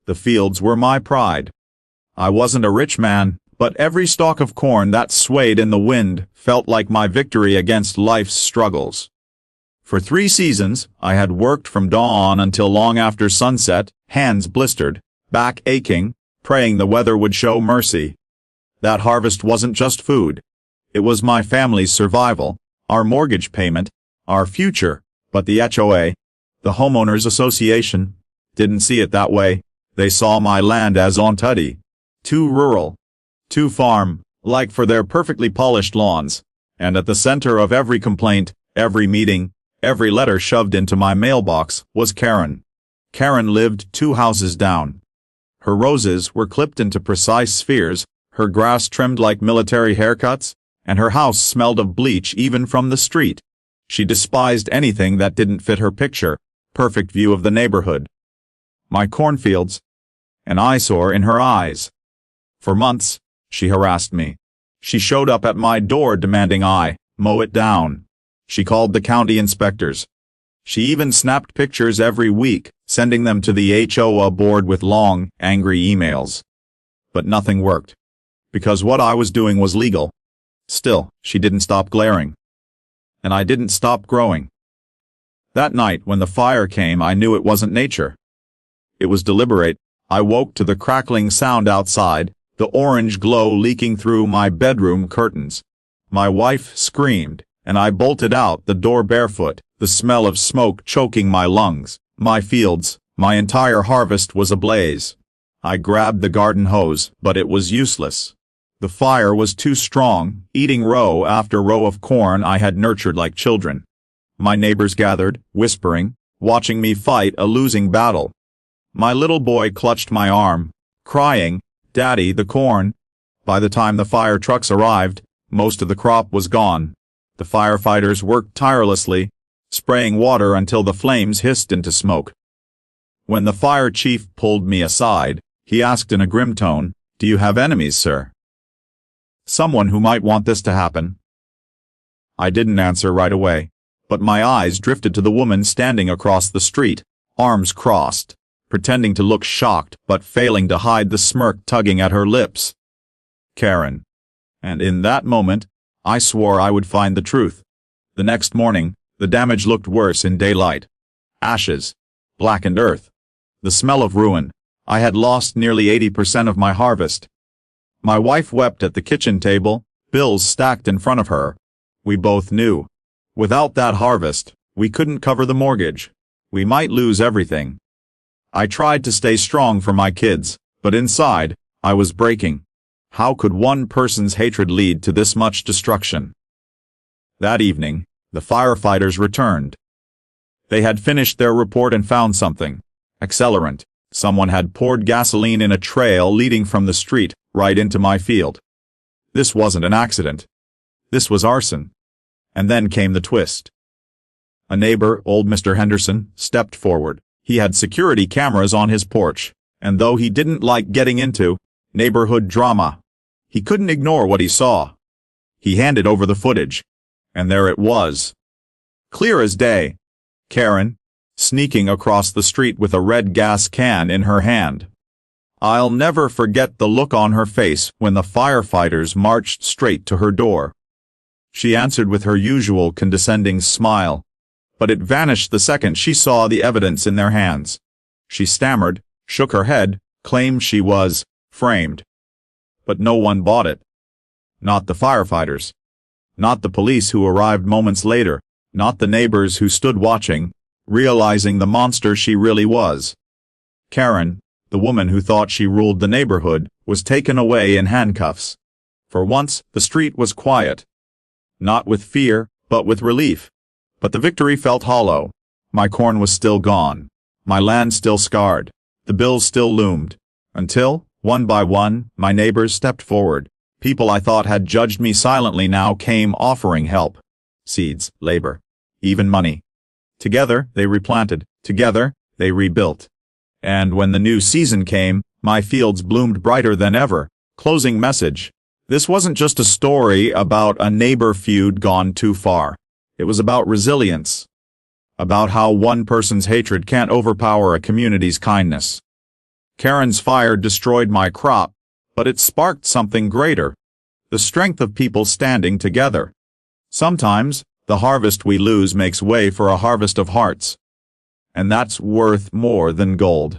The fields were my pride. I wasn't a rich man, but every stalk of corn that swayed in the wind felt like my victory against life's struggles. For 3 seasons, I had worked from dawn until long after sunset, hands blistered, back aching, praying the weather would show mercy. That harvest wasn't just food. It was my family's survival, our mortgage payment, our future, but the HOA, the Homeowners Association, didn't see it that way. They saw my land as untouched, too rural, too farm-like for their perfectly polished lawns, and at the center of every complaint, every meeting, every letter shoved into my mailbox was Karen. Karen lived 2 houses down. Her roses were clipped into precise spheres, her grass trimmed like military haircuts, and her house smelled of bleach even from the street. She despised anything that didn't fit her picture, perfect view of the neighborhood. My cornfields, an eyesore in her eyes. For months, she harassed me. She showed up at my door demanding I mow it down. She called the county inspectors. She even snapped pictures every week, sending them to the HOA board with long, angry emails. But nothing worked. Because what I was doing was legal. Still, she didn't stop glaring. And I didn't stop growing. That night when the fire came, I knew it wasn't nature. It was deliberate. I woke to the crackling sound outside, the orange glow leaking through my bedroom curtains. My wife screamed, and I bolted out the door barefoot, the smell of smoke choking my lungs. My fields, my entire harvest was ablaze. I grabbed the garden hose, but it was useless. The fire was too strong, eating row after row of corn I had nurtured like children. My neighbors gathered, whispering, watching me fight a losing battle. My little boy clutched my arm, crying, "Daddy, the corn." By the time the fire trucks arrived, most of the crop was gone. The firefighters worked tirelessly, spraying water until the flames hissed into smoke. When the fire chief pulled me aside, he asked in a grim tone, "Do you have enemies, sir? Someone who might want this to happen?" I didn't answer right away, but my eyes drifted to the woman standing across the street, arms crossed, pretending to look shocked but failing to hide the smirk tugging at her lips. Karen. And in that moment, I swore I would find the truth. The next morning, the damage looked worse in daylight. Ashes, blackened earth, the smell of ruin. I had lost nearly 80% of my harvest. My wife wept at the kitchen table, bills stacked in front of her. We both knew. Without that harvest, we couldn't cover the mortgage. We might lose everything. I tried to stay strong for my kids, but inside, I was breaking. How could one person's hatred lead to this much destruction? That evening, the firefighters returned. They had finished their report and found something. Accelerant. Someone had poured gasoline in a trail leading from the street, right into my field. This wasn't an accident. This was arson. And then came the twist. A neighbor, old Mr. Henderson, stepped forward. He had security cameras on his porch, and though he didn't like getting into neighborhood drama, he couldn't ignore what he saw. He handed over the footage, and there it was. Clear as day. Karen, sneaking across the street with a red gas can in her hand. I'll never forget the look on her face when the firefighters marched straight to her door. She answered with her usual condescending smile, but it vanished the second she saw the evidence in their hands. She stammered, shook her head, claimed she was framed. But no one bought it. Not the firefighters. Not the police who arrived moments later. Not the neighbors who stood watching, realizing the monster she really was. Karen, the woman who thought she ruled the neighborhood, was taken away in handcuffs. For once, the street was quiet. Not with fear, but with relief. But the victory felt hollow. My corn was still gone. My land still scarred. The bills still loomed. Until, one by one, my neighbors stepped forward. People I thought had judged me silently now came offering help. Seeds, labor, even money. Together, they replanted. Together, they rebuilt. And when the new season came, my fields bloomed brighter than ever. Closing message. This wasn't just a story about a neighbor feud gone too far. It was about resilience. About how one person's hatred can't overpower a community's kindness. Karen's fire destroyed my crop, but it sparked something greater. The strength of people standing together. Sometimes, the harvest we lose makes way for a harvest of hearts. And that's worth more than gold.